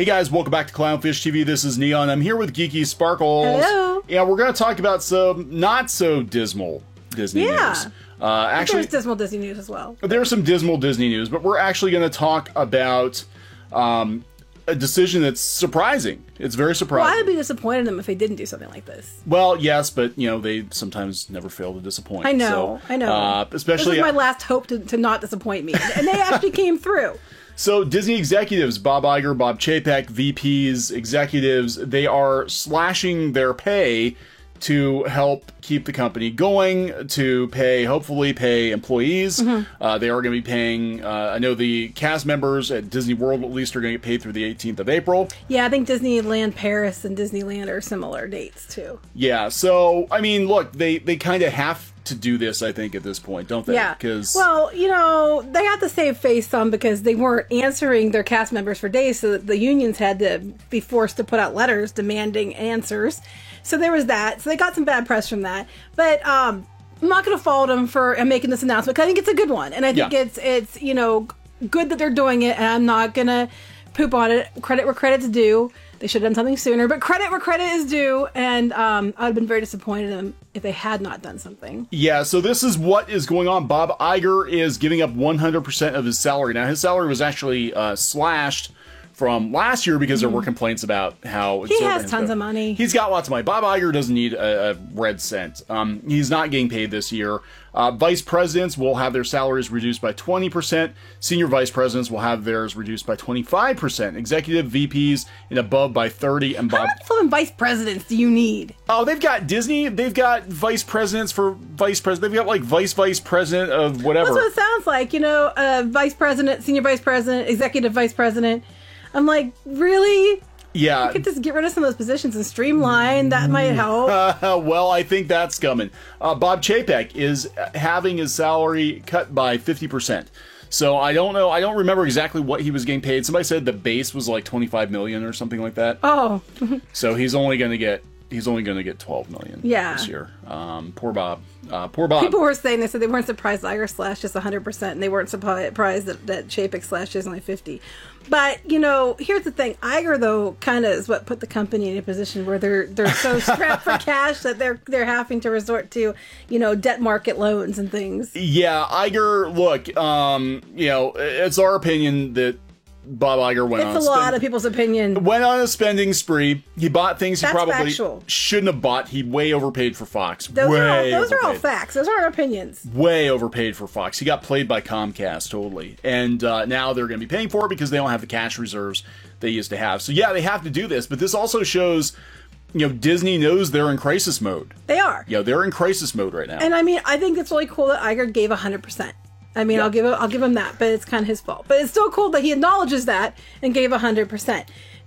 Hey guys, welcome back to Clownfish TV. This is Neon. I'm here with Geeky Sparkles. Hello. Yeah, we're going to talk about some not so dismal Disney news. Actually, there's dismal Disney news as well. There's some dismal Disney news, but we're actually going to talk about a decision that's surprising. It's very surprising. Well, I'd be disappointed in them if they didn't do something like this. Well, yes, but you know they sometimes never fail to disappoint. I know, so, I know. Especially, this is my last hope to not disappoint me, and they actually came through. So Disney executives, Bob Iger, Bob Chapek, VPs, executives, they are slashing their pay to help keep the company going, to hopefully pay employees. They are going to be paying, I know the cast members at Disney World at least are going to get paid through the 18th of April. Yeah, I think Disneyland Paris and Disneyland are similar dates too. Yeah, so, I mean, look, they kind of have to do this, I think, at this point, don't they? Yeah. Well, you know, they have to save face some because they weren't answering their cast members for days, so the unions had to be forced to put out letters demanding answers. So there was that. So they got some bad press from that. But I'm not going to fault them for making this announcement because I think it's a good one. And I think it's you know, good that they're doing it. And I'm not going to poop on it. Credit where credit's due. They should have done something sooner. But credit where credit is due. And I would have been very disappointed in them if they had not done something. Yeah, so this is what is going on. Bob Iger is giving up 100% of his salary. Now, his salary was actually slashed from last year because there were complaints about how he has tons of money. He's got lots of money. Bob Iger doesn't need a red cent. He's not getting paid this year. Vice presidents will have their salaries reduced by 20%. Senior vice presidents will have theirs reduced by 25%. Executive VPs and above by 30%. And How many flipping vice presidents do you need? Oh, they've got Disney. They've got vice presidents for vice president. They've got like vice president of whatever. That's what it sounds like. You know, vice president, senior vice president, executive vice president. I'm like, really? Yeah. You could just get rid of some of those positions and streamline. That might help. Well, I think that's coming. Bob Chapek is having his salary cut by 50%. So I don't know. I don't remember exactly what he was getting paid. Somebody said the base was like $25 million or something like that. Oh. So he's only going to get $12 million this year. Poor Bob. Poor Bob. People were saying, they said they weren't surprised Iger slashed just 100%, and they weren't surprised that Chapek slashed just only 50%. But, you know, here's the thing. Iger, though, kind of is what put the company in a position where they're so strapped for cash that they're having to resort to, you know, debt market loans and things. Yeah, Iger, look, you know, it's our opinion that Bob Iger went on. It's a lot of people's opinion. Went on a spending spree. He bought things he probably factual. Shouldn't have bought. He way overpaid for Fox. Those are all facts. Those aren't opinions. Way overpaid for Fox. He got played by Comcast totally. And now they're going to be paying for it because they don't have the cash reserves they used to have. So yeah, they have to do this. But this also shows, you know, Disney knows they're in crisis mode. They are. Yeah, they're in crisis mode right now. And I mean, I think it's really cool that Iger gave 100%. I mean, I'll give him that, but it's kind of his fault. But it's still cool that he acknowledges that and gave 100%.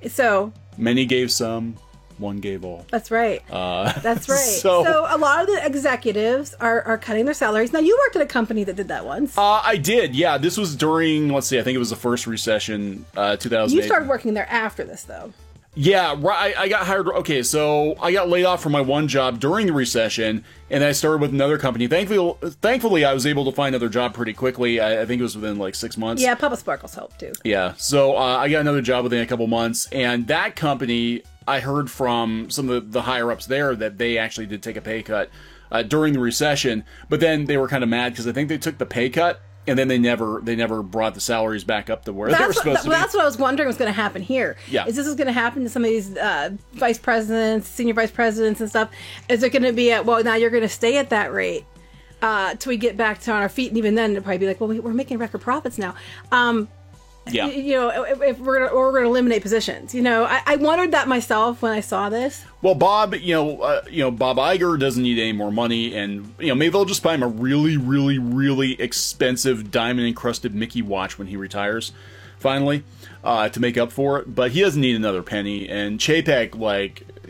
So many gave some, one gave all. That's right. That's right. So a lot of the executives are cutting their salaries. Now, you worked at a company that did that once. I did. Yeah, this was during, let's see, I think it was the first recession, 2008. You started working there after this, though. Yeah, right. I got hired. Okay, so I got laid off from my one job during the recession, and I started with another company. Thankfully, I was able to find another job pretty quickly. I think it was within like 6 months. Yeah, Papa Sparkles helped too. Yeah, so I got another job within a couple months, and that company, I heard from some of the higher ups there that they actually did take a pay cut during the recession, but then they were kind of mad because I think they took the pay cut. And then they never brought the salaries back up to where they were supposed to be. That's what I was wondering was going to happen here. Yeah. Is this going to happen to some of these vice presidents, senior vice presidents and stuff? Is it going to be at, well, now you're going to stay at that rate till we get back to on our feet? And even then, it'll probably be like, well, we're making record profits now. Yeah. You know, if we're going to eliminate positions. You know, I wondered that myself when I saw this. Well, Bob, Bob Iger doesn't need any more money, and maybe they'll just buy him a really, really, really expensive diamond-encrusted Mickey watch when he retires, finally, to make up for it. But he doesn't need another penny. And Chapek,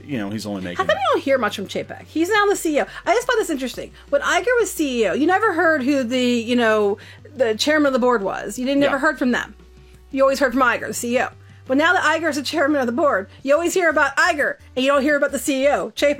he's only making. How come you don't hear much from Chapek? He's now the CEO. I just found this interesting. When Iger was CEO, you never heard who the chairman of the board was. You never heard from them. You always heard from Iger, the CEO. But now that Iger is the chairman of the board, you always hear about Iger, and you don't hear about the CEO, Chapek.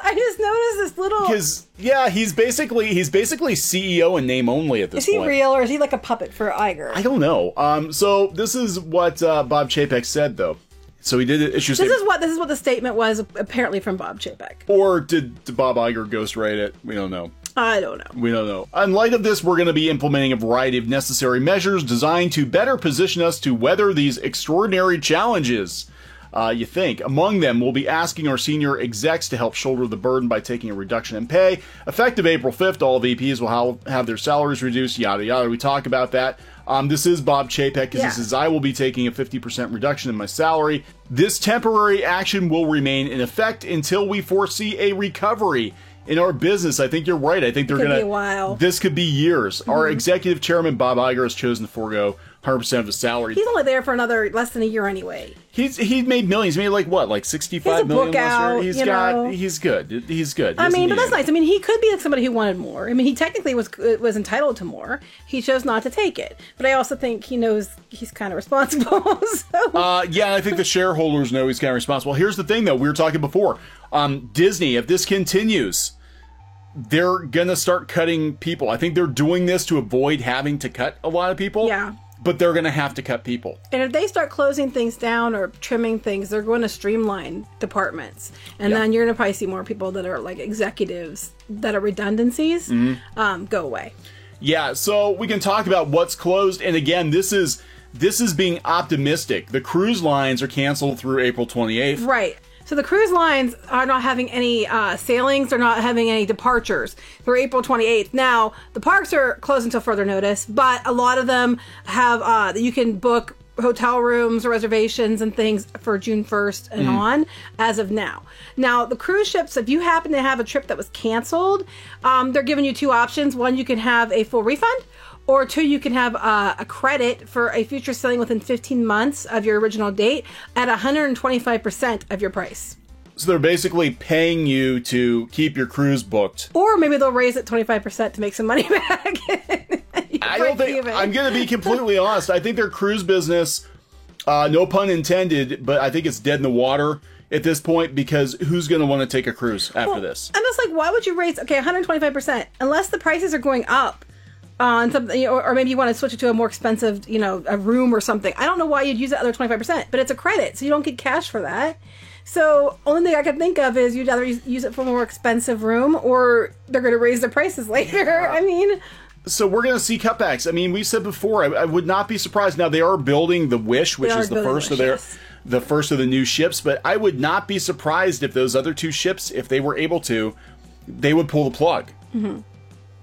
I just noticed this little. Because he's basically CEO in name only at this point. Is he real, or is he like a puppet for Iger? I don't know. So this is what Bob Chapek said, though. So he did issue. This is what the statement was, apparently, from Bob Chapek. Or did Bob Iger ghostwrite it? We don't know. I don't know. We don't know. In light of this, we're going to be implementing a variety of necessary measures designed to better position us to weather these extraordinary challenges. You think. Among them, we'll be asking our senior execs to help shoulder the burden by taking a reduction in pay. Effective April 5th, all VPs will have their salaries reduced, yada, yada. We talk about that. This is Bob Chapek, because he says, I will be taking a 50% reduction in my salary. This temporary action will remain in effect until we foresee a recovery in our business. I think you're right. I think they're going to... Could be a while. This could be years. Mm-hmm. Our executive chairman, Bob Iger, has chosen to forego 100% of his salary. He's only there for another less than a year anyway. He made millions. He made like what, like 65 million last year. He's good. He's good. I mean, but that's nice. I mean, he could be somebody who wanted more. I mean, he technically was entitled to more. He chose not to take it. But I also think he knows he's kind of responsible. So. Yeah, I think the shareholders know he's kind of responsible. Here's the thing, though. We were talking before. Disney, if this continues, they're gonna start cutting people. I think they're doing this to avoid having to cut a lot of people. Yeah. But they're going to have to cut people. And if they start closing things down or trimming things, they're going to streamline departments. And then you're going to probably see more people that are like executives that are redundancies go away. Yeah, so we can talk about what's closed. And again, this is being optimistic. The cruise lines are canceled through April 28th. Right. So the cruise lines are not having any sailings. They're not having any departures through April 28th. Now, the parks are closed until further notice, but a lot of them have, you can book hotel rooms or reservations and things for June 1st and on as of now. Now, the cruise ships, if you happen to have a trip that was canceled, they're giving you two options. One, you can have a full refund. Or two, you can have a credit for a future sailing within 15 months of your original date at 125% of your price. So they're basically paying you to keep your cruise booked. Or maybe they'll raise it 25% to make some money back. I don't think... I'm going to be completely honest. I think their cruise business, no pun intended, but I think it's dead in the water at this point, because who's going to want to take a cruise after this? I'm just like, why would you raise... Okay, 125%. Unless the prices are going up. On something, or maybe you want to switch it to a more expensive, a room or something. I don't know why you'd use that other 25%, but it's a credit, so you don't get cash for that. So only thing I can think of is you'd either use it for a more expensive room, or they're going to raise the prices later. I mean, so we're going to see cutbacks. I mean, we said before, I would not be surprised. Now they are building the Wish, which is the first of the first of the new ships, but I would not be surprised if those other two ships, if they were able to, they would pull the plug. Mm-hmm.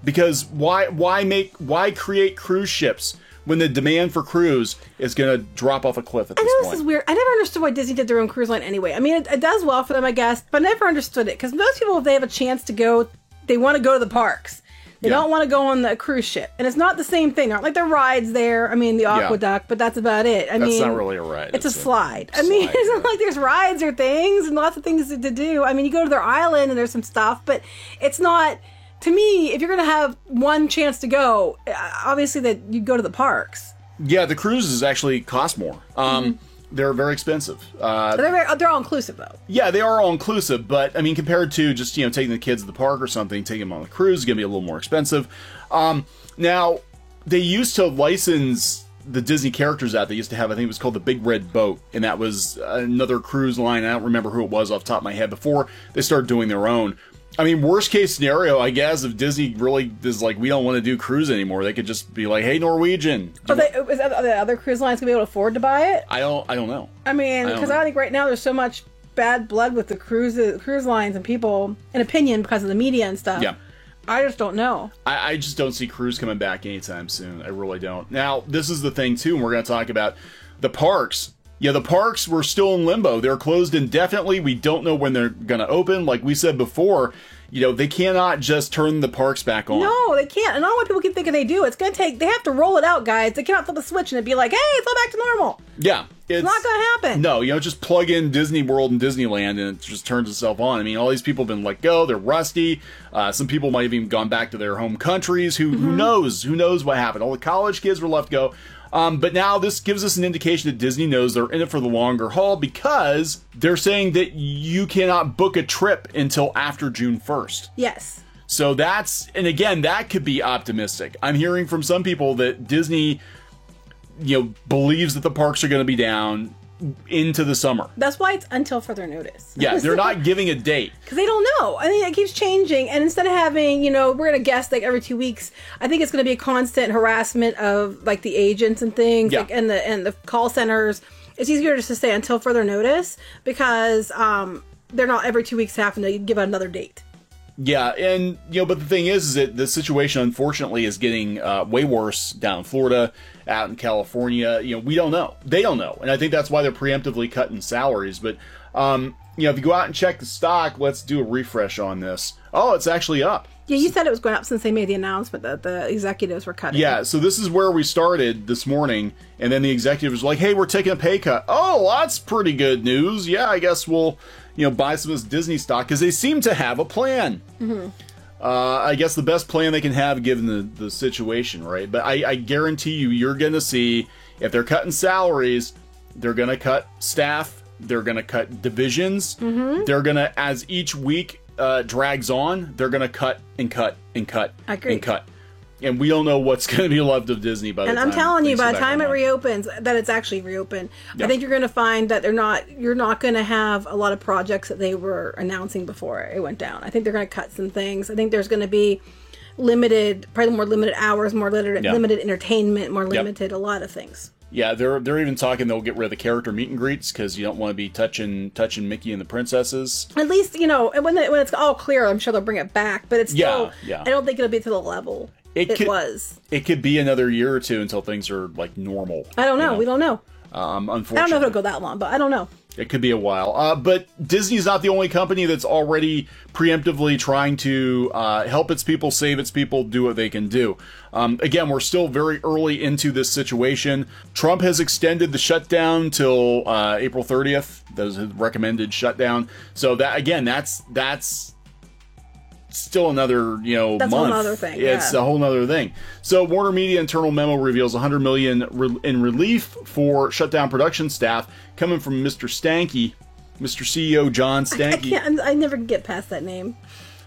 Because why create cruise ships when the demand for cruise is going to drop off a cliff at this point? This is weird. I never understood why Disney did their own cruise line anyway. I mean, it does well for them, I guess, but I never understood it. Because most people, if they have a chance to go, they want to go to the parks. They don't want to go on the cruise ship. And it's not the same thing. There aren't like the rides there. I mean, the aqueduct, but that's about it. I mean, that's not really a ride. It's a slide. I mean, it's not like there's rides or things and lots of things to do. I mean, you go to their island and there's some stuff, but it's not... To me, if you're going to have one chance to go, obviously that you go to the parks. Yeah, the cruises actually cost more. They're very expensive. They're all inclusive, though. Yeah, they are all inclusive, but I mean, compared to just taking the kids to the park or something, taking them on a cruise is going to be a little more expensive. Now, they used to license the Disney characters out. They used to have, I think it was called the Big Red Boat, and that was another cruise line. I don't remember who it was off the top of my head before they started doing their own. I mean, worst case scenario, I guess, if Disney really is like, we don't want to do cruise anymore, they could just be like, hey, Norwegian. Are the other cruise lines going to be able to afford to buy it? I don't know. I mean, because I think right now there's so much bad blood with the cruise lines and people, in opinion, because of the media and stuff. Yeah. I just don't know. I just don't see cruise coming back anytime soon. I really don't. Now, this is the thing, too, and we're going to talk about the parks. Yeah, the parks were still in limbo. They're closed indefinitely. We don't know when they're going to open. Like we said before, they cannot just turn the parks back on. No, they can't. And I don't know what people keep thinking they do. It's going to take, they have to roll it out, guys. They cannot flip a switch and it'd be like, hey, it's all back to normal. Yeah. It's not going to happen. No, just plug in Disney World and Disneyland and it just turns itself on. I mean, all these people have been let go. They're rusty. Some people might have even gone back to their home countries. Who knows? Who knows what happened? All the college kids were left go. But now this gives us an indication that Disney knows they're in it for the longer haul, because they're saying that you cannot book a trip until after June 1st. Yes. So and again, that could be optimistic. I'm hearing from some people that Disney, believes that the parks are going to be down into the summer. That's why it's until further notice. Yeah, they're not giving a date. Because they don't know. I think it keeps changing. And instead of having, we're going to guess like every 2 weeks, I think it's going to be a constant harassment of like the agents and things, Yeah. like, and the call centers. It's easier just to say until further notice, because they're not every 2 weeks having to give out another date. Yeah, and but the thing is that the situation, unfortunately, is getting way worse down in Florida, out in California. We don't know. They don't know, and I think that's why they're preemptively cutting salaries. But if you go out and check the stock, let's do a refresh on this. Oh, it's actually up. Yeah, you said it was going up since they made the announcement that the executives were cutting. Yeah, so this is where we started this morning, and then the executives were like, "Hey, we're taking a pay cut." Oh, that's pretty good news. Yeah, I guess we'll buy some of this Disney stock, because they seem to have a plan. Mm-hmm. I guess the best plan they can have given the situation, right? But I guarantee you're going to see, if they're cutting salaries, they're going to cut staff, they're going to cut divisions, they're going to, as each week drags on, they're going to cut and cut and cut and cut. And we don't know what's going to be left of Disney by the time. And I'm telling you, by the time it reopens, that it's actually reopened, I think you're going to find that you're not going to have a lot of projects that they were announcing before it went down. I think they're going to cut some things. I think there's going to be probably more limited hours, more limited entertainment, more limited a lot of things. Yeah, they're even talking they'll get rid of the character meet and greets, because you don't want to be touching Mickey and the princesses. At least, when it's all clear, I'm sure they'll bring it back. But it's still, yeah. I don't think it'll be to the level it was. It could be another year or two until things are like normal. I don't know. We don't know. Unfortunately, I don't know if it'll go that long, but I don't know. It could be a while. But Disney's not the only company that's already preemptively trying to help its people, save its people, do what they can do. Again, we're still very early into this situation. Trump has extended the shutdown till April 30th. That was his recommended shutdown. So that's still another that's month. A whole other thing. It's a whole other thing. So Warner Media internal memo reveals $100 million in relief for shutdown production staff, coming from Mr. Stanky, Mr. CEO John Stanky. I never can get past that name.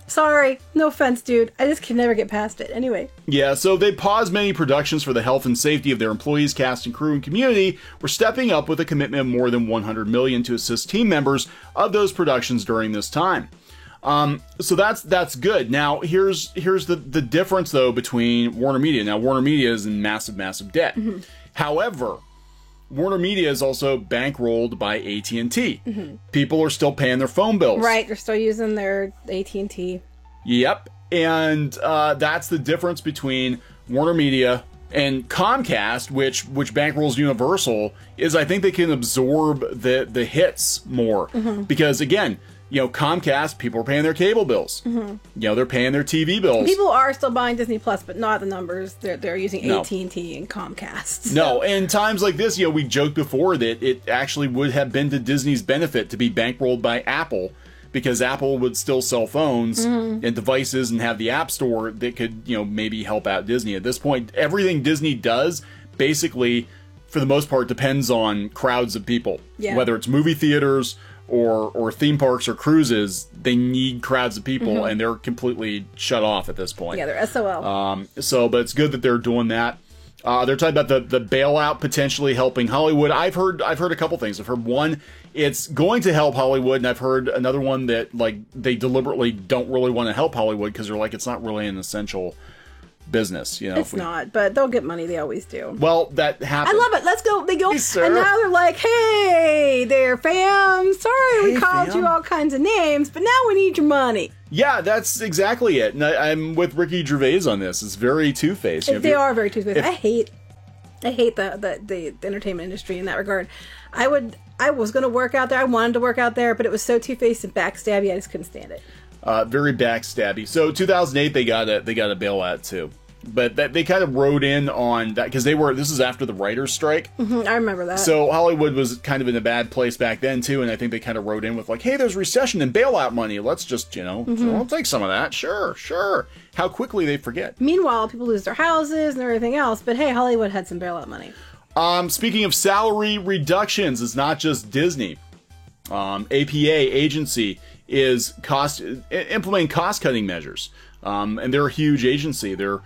Sorry, no offense, dude. I just can never get past it. Anyway. Yeah, so they paused many productions for the health and safety of their employees, cast and crew, and community. We're stepping up with a commitment of more than $100 million to assist team members of those productions during this time. So that's good. Now here's the difference though between Warner Media. Now Warner Media is in massive debt. Mm-hmm. However, Warner Media is also bankrolled by AT&T. Mm-hmm. People are still paying their phone bills. Right, they're still using their AT&T. Yep, and that's the difference between Warner Media and Comcast, which bankrolls Universal. Is I think they can absorb the hits more, because again, Comcast, people are paying their cable bills. Mm-hmm. They're paying their TV bills. People are still buying Disney Plus, but not the numbers. They're using AT&T and Comcast. So. No, and times like this, we joked before that it actually would have been to Disney's benefit to be bankrolled by Apple, because Apple would still sell phones and devices and have the App Store that could, maybe help out Disney. At this point, everything Disney does, basically, for the most part, depends on crowds of people. Yeah. Whether it's movie theaters or theme parks or cruises, they need crowds of people, and they're completely shut off at this point. Yeah, they're SOL. But it's good that they're doing that. They're talking about the bailout potentially helping Hollywood. I've heard a couple things. I've heard one, it's going to help Hollywood, and I've heard another one that they deliberately don't really want to help Hollywood because they're like, it's not really an essential business, It's not, but they'll get money. They always do. Well, that happens. I love it. Let's go. They go, hey, and now they're like, "Hey, there, fam. Sorry, we called you all kinds of names, but now we need your money." Yeah, that's exactly it. And I'm with Ricky Gervais on this. It's very two-faced. They are very two-faced. I hate the entertainment industry in that regard. I was going to work out there. I wanted to work out there, but it was so two-faced and backstabby. I just couldn't stand it. Very backstabby. So 2008, they got a bailout too, but they kind of rode in on that because this is after the writers' strike. Mm-hmm, I remember that. So Hollywood was kind of in a bad place back then too, and I think they kind of rode in with like, hey, there's recession and bailout money. Let's just we'll take some of that. Sure. How quickly they forget. Meanwhile, people lose their houses and everything else, but hey, Hollywood had some bailout money. Speaking of salary reductions, it's not just Disney. APA agency is implementing cost-cutting measures. And they're a huge agency. They're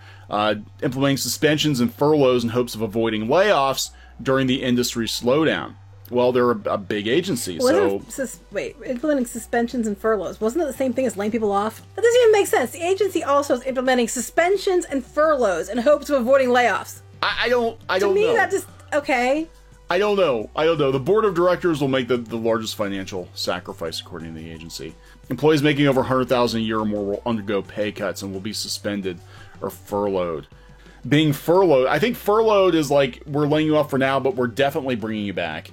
implementing suspensions and furloughs in hopes of avoiding layoffs during the industry slowdown. Well, they're a big agency, implementing suspensions and furloughs. Wasn't it the same thing as laying people off? That doesn't even make sense. The agency also is implementing suspensions and furloughs in hopes of avoiding layoffs. I don't know. To me, that just, okay. I don't know. The board of directors will make the largest financial sacrifice, according to the agency. Employees making over $100,000 a year or more will undergo pay cuts and will be suspended or furloughed. Being furloughed, I think furloughed is like, we're laying you off for now, but we're definitely bringing you back.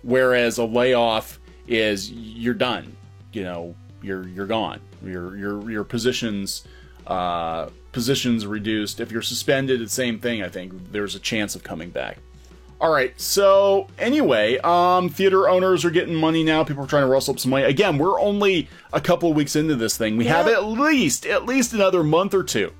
Whereas a layoff is, you're done. You know, you're gone. Your positions reduced. If you're suspended, it's the same thing. I think there's a chance of coming back. All right, so anyway, theater owners are getting money now. People are trying to rustle up some money. Again, we're only a couple of weeks into this thing. We have at least another month or two,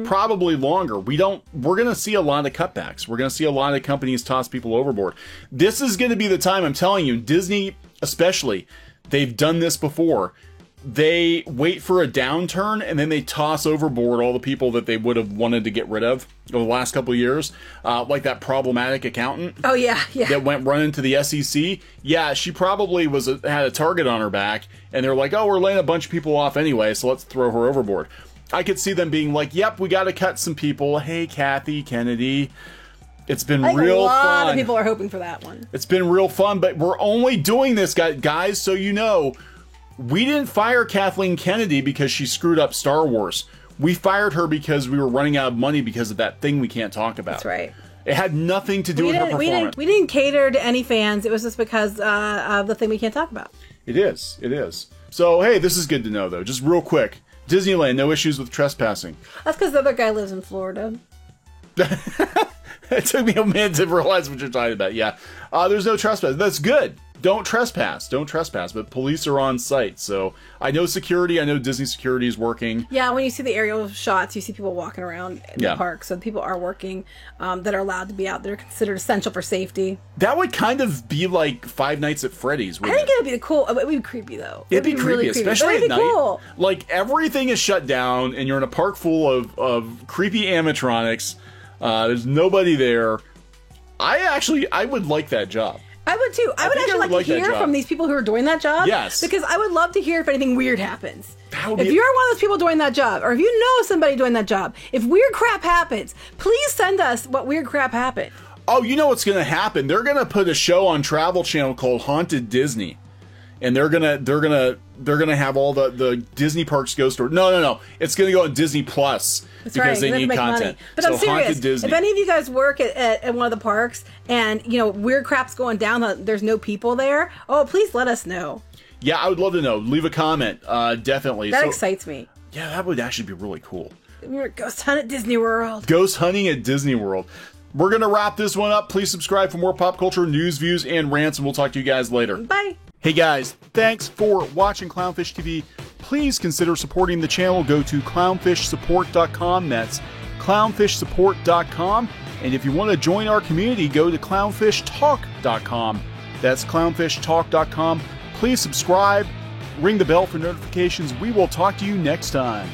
probably longer. We're going to see a lot of cutbacks. We're going to see a lot of companies toss people overboard. This is going to be the time, I'm telling you, Disney especially, they've done this before. They wait for a downturn and then they toss overboard all the people that they would have wanted to get rid of over the last couple of years. Like that problematic accountant. Oh, yeah. That went running to the SEC. Yeah, she probably had a target on her back and they're like, oh, we're laying a bunch of people off anyway, so let's throw her overboard. I could see them being like, yep, we got to cut some people. Hey, Kathy Kennedy. It's been real fun. A lot of people are hoping for that one. It's been real fun, but we're only doing this, guys, so you know. We didn't fire Kathleen Kennedy because she screwed up Star Wars. We fired her because we were running out of money because of that thing we can't talk about. That's right. It had nothing to do with her performance. We didn't cater to any fans. It was just because of the thing we can't talk about. It is. So, hey, this is good to know, though. Just real quick. Disneyland, no issues with trespassing. That's because the other guy lives in Florida. It took me a minute to realize what you're talking about. Yeah. There's no trespass. That's good. Don't trespass. But police are on site. So I know security. I know Disney security is working. Yeah, when you see the aerial shots, you see people walking around in the park. So people are working that are allowed to be out there, considered essential for safety. That would kind of be like Five Nights at Freddy's. I think it would be cool. It would be creepy, though. It'd be creepy, really especially at night. Cool. Like, everything is shut down, and you're in a park full of creepy animatronics. There's nobody there. I would like that job. I would too. I would actually like to hear from these people who are doing that job. Yes. Because I would love to hear if anything weird happens. If you're one of those people doing that job, or if you know somebody doing that job, if weird crap happens, please send us what weird crap happened. Oh, you know what's going to happen? They're going to put a show on Travel Channel called Haunted Disney. And they're gonna have all the Disney parks ghost stories. No. It's gonna go on Disney Plus because they need content. But I'm serious. If any of you guys work at one of the parks and weird crap's going down, there's no people there. Oh, please let us know. Yeah, I would love to know. Leave a comment. Definitely. That excites me. Yeah, that would actually be really cool. We're ghost hunting at Disney World. Ghost hunting at Disney World. We're gonna wrap this one up. Please subscribe for more pop culture news, views, and rants, and we'll talk to you guys later. Bye. Hey guys, thanks for watching Clownfish TV. Please consider supporting the channel. Go to clownfishsupport.com. That's clownfishsupport.com. And if you want to join our community, go to clownfishtalk.com. That's clownfishtalk.com. Please subscribe, ring the bell for notifications. We will talk to you next time.